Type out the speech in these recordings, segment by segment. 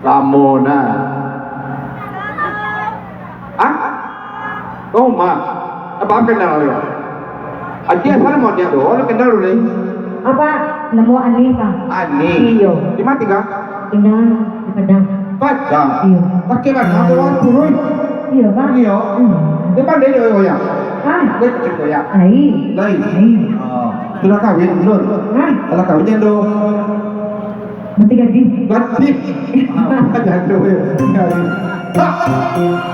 Lamona. Ah? Oh ma. Apa kenal ya? Adia sana mau dia doh, lo kenal lu Apa? Nemu Ani ka? Ani. Iyo. Di mati ka? Tinggal di Padang. Padang. Iyo. Pakai mana? Aku orang turun. Iya, Pak. Iya. Depan dia doh ya. Ah, Dia cerita ya. lain. Lain. Oh. Sudah kawin belum? Hah? Kalau kawinnya doh. Mati gaji. Ganti. Jangan doh ya.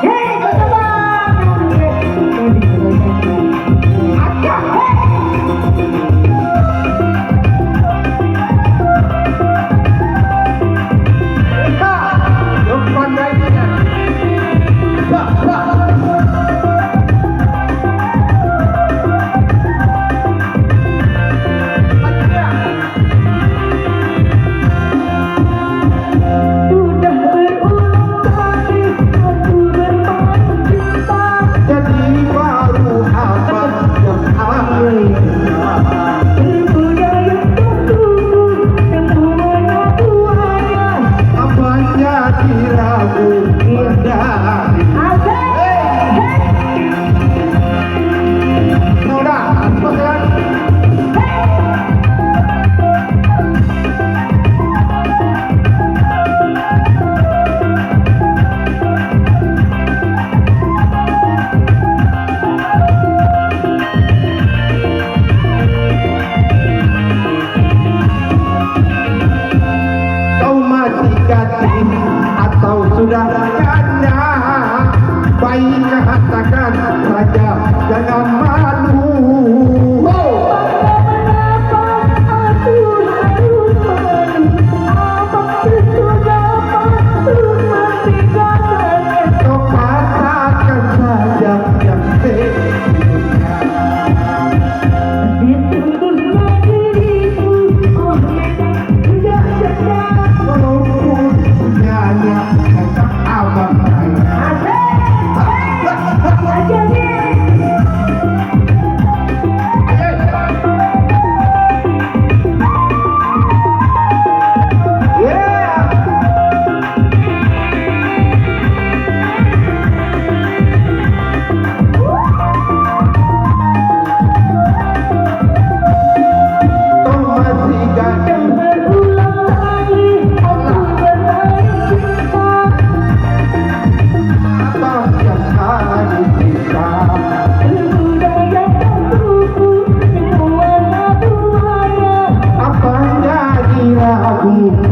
Hei, coba. Atau sudah janda, baik katakan saja, jangan malu. Kau katakan saja yang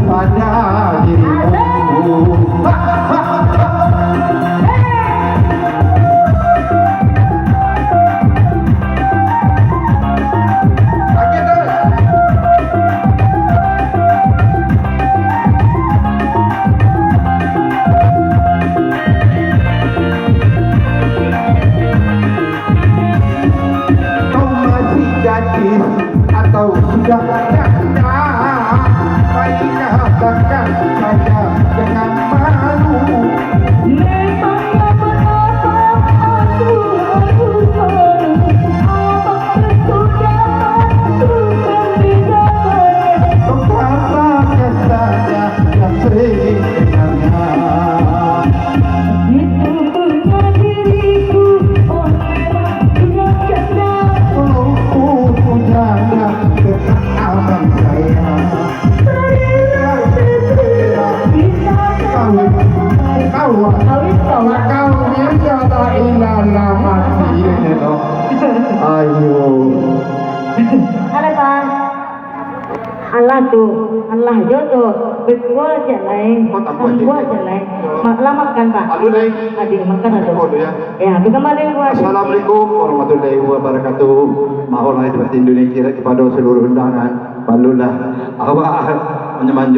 pada dirimu. Kau masih gadis atau sudah janda, baik katakan saja jangan malu. Kau katakan saja yang sering dengannya. Kalau ku janda dekat abang saya, kau kata ilana mati ini loh. Ayo. Ada Pak? Allah tuh, Allah jodoh, berdua aja lain, berdua aja lain. Lama makan Pak? Aduh lain. Adik makan ada. Ya. Ya, kembali buat. Assalamualaikum warahmatullahi wabarakatuh. Mahal lahir batin Indonesia kepada seluruh undangan. Palulah awak menyemanjung.